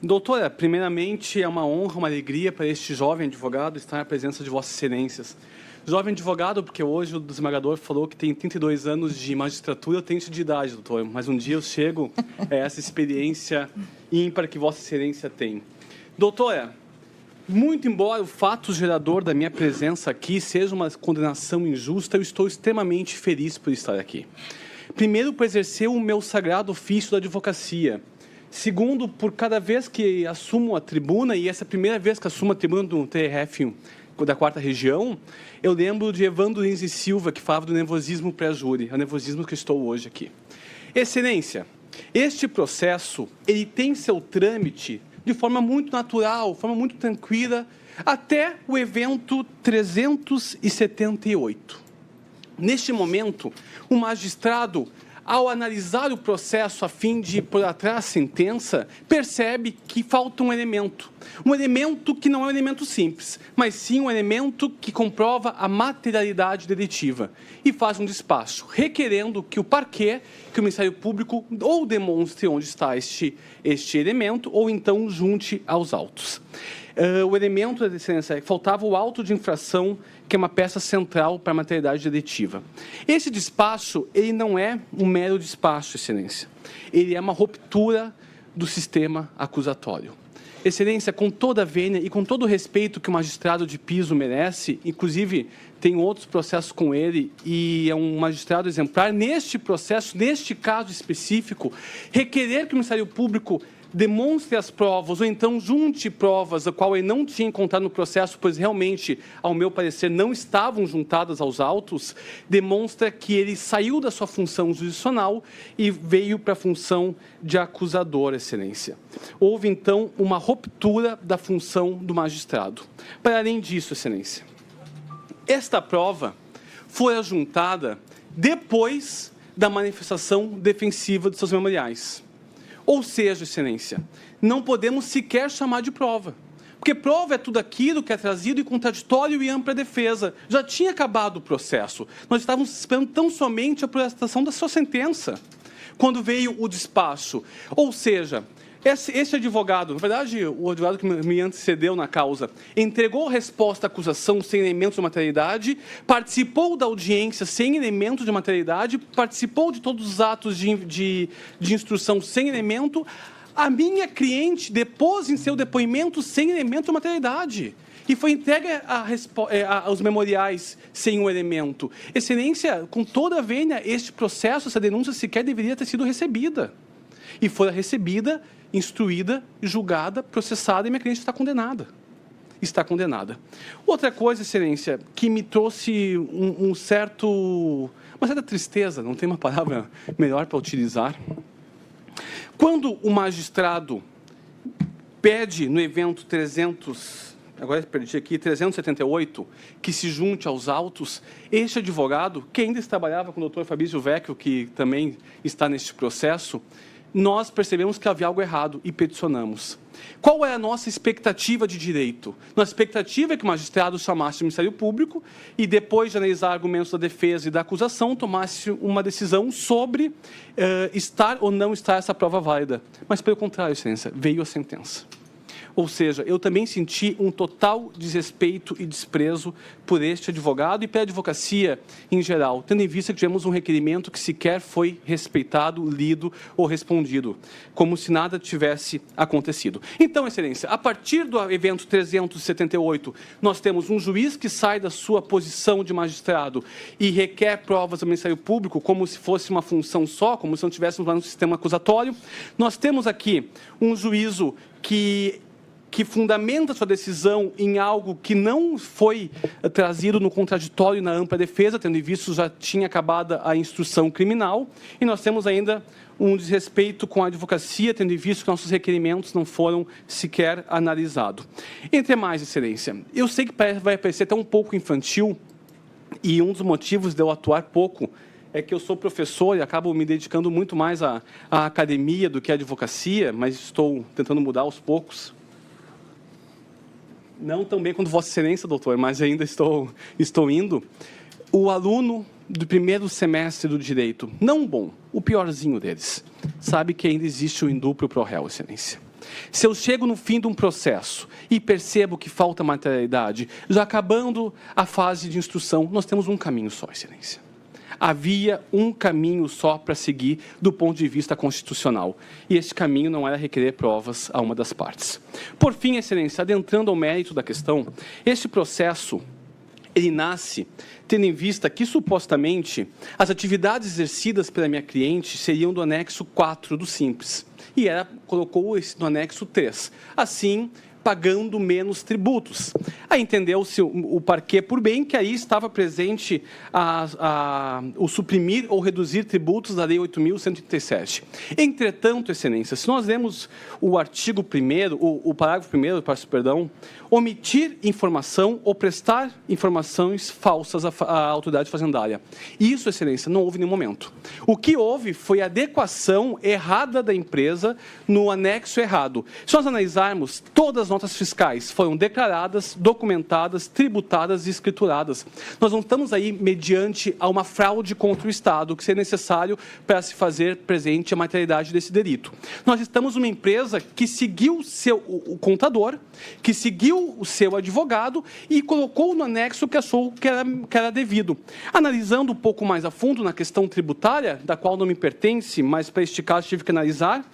Doutora, primeiramente é uma honra, uma alegria para este jovem advogado estar na presença de Vossas Excelências. Jovem advogado, porque hoje o desembargador falou que tem 32 anos de magistratura, eu tenho isso de idade, doutor, mas um dia eu chego a essa experiência ímpar que Vossa Excelência tem. Doutora, muito embora o fato gerador da minha presença aqui seja uma condenação injusta, eu estou extremamente feliz por estar aqui. Primeiro, por exercer o meu sagrado ofício da advocacia. Segundo, por cada vez que assumo a tribuna, e essa é a primeira vez que assumo a tribuna do TRF da 4ª Região, eu lembro de Evandro Lins e Silva, que falava do nervosismo pré-júri, o nervosismo que eu estou hoje aqui. Excelência, este processo, ele tem seu trâmite de forma muito natural, forma muito tranquila, até o evento 378. Neste momento, o magistrado, ao analisar o processo a fim de pôr atrás a sentença, percebe que falta um elemento que não é um elemento simples, mas sim um elemento que comprova a materialidade delitiva e faz um despacho, requerendo que o parquet, que o Ministério Público ou demonstre onde está este elemento ou então junte aos autos. O elemento, Excelência, é que faltava o auto de infração, que é uma peça central para a materialidade delitiva. Esse despacho, ele não é um mero despacho, Excelência. Ele é uma ruptura do sistema acusatório. Excelência, com toda a vênia e com todo o respeito que o magistrado de piso merece, inclusive tem outros processos com ele e é um magistrado exemplar, neste processo, neste caso específico, requerer que o Ministério Público demonstre as provas ou então junte provas a qual ele não tinha encontrado no processo, pois realmente, ao meu parecer, não estavam juntadas aos autos, demonstra que ele saiu da sua função jurisdicional e veio para a função de acusador, Excelência. Houve, então, uma ruptura da função do magistrado. Para além disso, Excelência, esta prova foi ajuntada depois da manifestação defensiva de seus memoriais. Ou seja, Excelência, não podemos sequer chamar de prova. Porque prova é tudo aquilo que é trazido em contraditório e ampla defesa. Já tinha acabado o processo. Nós estávamos esperando tão somente a prestação da sua sentença, quando veio o despacho. Ou seja, esse advogado, na verdade, o advogado que me antecedeu na causa, entregou a resposta à acusação sem elementos de materialidade, participou da audiência sem elementos de materialidade, participou de todos os atos de instrução sem elemento. A minha cliente depôs em seu depoimento sem elemento de materialidade e foi entregue aos memoriais sem um elemento. Excelência, com toda a vênia, este processo, essa denúncia sequer deveria ter sido recebida. E foi recebida, instruída, julgada, processada e minha cliente está condenada. Está condenada. Outra coisa, Excelência, que me trouxe uma certa tristeza, não tem uma palavra melhor para utilizar. Quando o magistrado pede no evento 378, que se junte aos autos, este advogado, que ainda trabalhava com o doutor Fabrício Vecchio, que também está neste processo, nós percebemos que havia algo errado e peticionamos. Qual é a nossa expectativa de direito? Nossa expectativa é que o magistrado chamasse o Ministério Público e, depois de analisar argumentos da defesa e da acusação, tomasse uma decisão sobre estar ou não estar essa prova válida. Mas, pelo contrário, Excelência, veio a sentença. Ou seja, eu também senti um total desrespeito e desprezo por este advogado e pela advocacia em geral, tendo em vista que tivemos um requerimento que sequer foi respeitado, lido ou respondido, como se nada tivesse acontecido. Então, Excelência, a partir do evento 378, nós temos um juiz que sai da sua posição de magistrado e requer provas do Ministério Público como se fosse uma função só, como se não tivéssemos lá no sistema acusatório. Nós temos aqui um juízo que fundamenta sua decisão em algo que não foi trazido no contraditório e na ampla defesa, tendo em vista que já tinha acabado a instrução criminal, e nós temos ainda um desrespeito com a advocacia, tendo em vista que nossos requerimentos não foram sequer analisados. Entre mais, Excelência, eu sei que vai parecer até um pouco infantil, e um dos motivos de eu atuar pouco é que eu sou professor e acabo me dedicando muito mais à academia do que à advocacia, mas estou tentando mudar aos poucos. Não tão bem quanto Vossa Excelência, doutor, mas ainda estou indo. O aluno do primeiro semestre do direito, não bom, o piorzinho deles, sabe que ainda existe o indúbio pro réu, Excelência. Se eu chego no fim de um processo e percebo que falta materialidade, já acabando a fase de instrução, nós temos um caminho só, Excelência. Havia um caminho só para seguir do ponto de vista constitucional. E esse caminho não era requerer provas a uma das partes. Por fim, Excelência, adentrando ao mérito da questão, esse processo, ele nasce tendo em vista que, supostamente, as atividades exercidas pela minha cliente seriam do anexo 4 do Simples. E ela colocou esse no anexo 3. Assim, pagando menos tributos. Aí entendeu-se o parquê por bem, que aí estava presente o suprimir ou reduzir tributos da Lei 8.137. Entretanto, Excelência, se nós lemos o artigo 1º, o parágrafo 1º, perdão, omitir informação ou prestar informações falsas à autoridade fazendária. Isso, Excelência, não houve em nenhum momento. O que houve foi a adequação errada da empresa no anexo errado. Se nós analisarmos, todas as notas fiscais foram declaradas, documentadas, tributadas e escrituradas. Nós não estamos aí mediante a uma fraude contra o Estado, que seria necessário para se fazer presente a materialidade desse delito. Nós estamos numa empresa que seguiu o contador, que seguiu o seu advogado e colocou no anexo que achou que era devido. Analisando um pouco mais a fundo na questão tributária, da qual não me pertence, mas para este caso tive que analisar,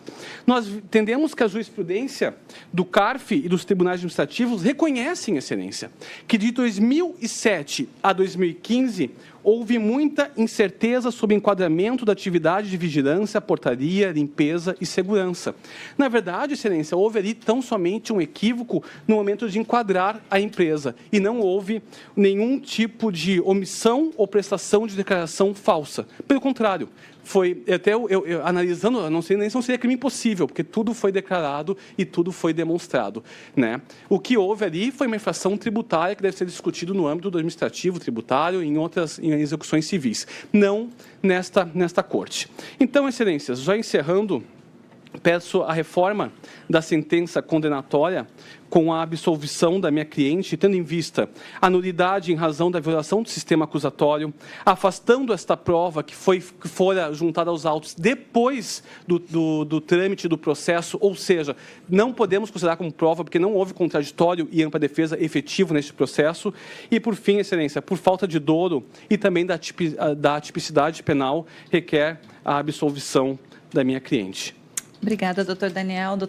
nós entendemos que a jurisprudência do CARF e dos tribunais administrativos reconhecem, Excelência, que de 2007 a 2015 houve muita incerteza sobre o enquadramento da atividade de vigilância, portaria, limpeza e segurança. Na verdade, Excelência, houve ali tão somente um equívoco no momento de enquadrar a empresa e não houve nenhum tipo de omissão ou prestação de declaração falsa. Pelo contrário, foi, até eu analisando, eu não sei nem se não seria crime impossível, porque tudo foi declarado e tudo foi demonstrado, né? O que houve ali foi uma infração tributária que deve ser discutido no âmbito do administrativo, tributário e em execuções civis, não nesta corte. Então, Excelências, já encerrando, peço a reforma da sentença condenatória com a absolvição da minha cliente, tendo em vista a nulidade em razão da violação do sistema acusatório, afastando esta prova que fora juntada aos autos depois do trâmite do processo, ou seja, não podemos considerar como prova porque não houve contraditório e ampla defesa efetivo neste processo. E, por fim, Excelência, por falta de dolo e também da tipicidade penal, requer a absolvição da minha cliente. Obrigada, doutor Daniel.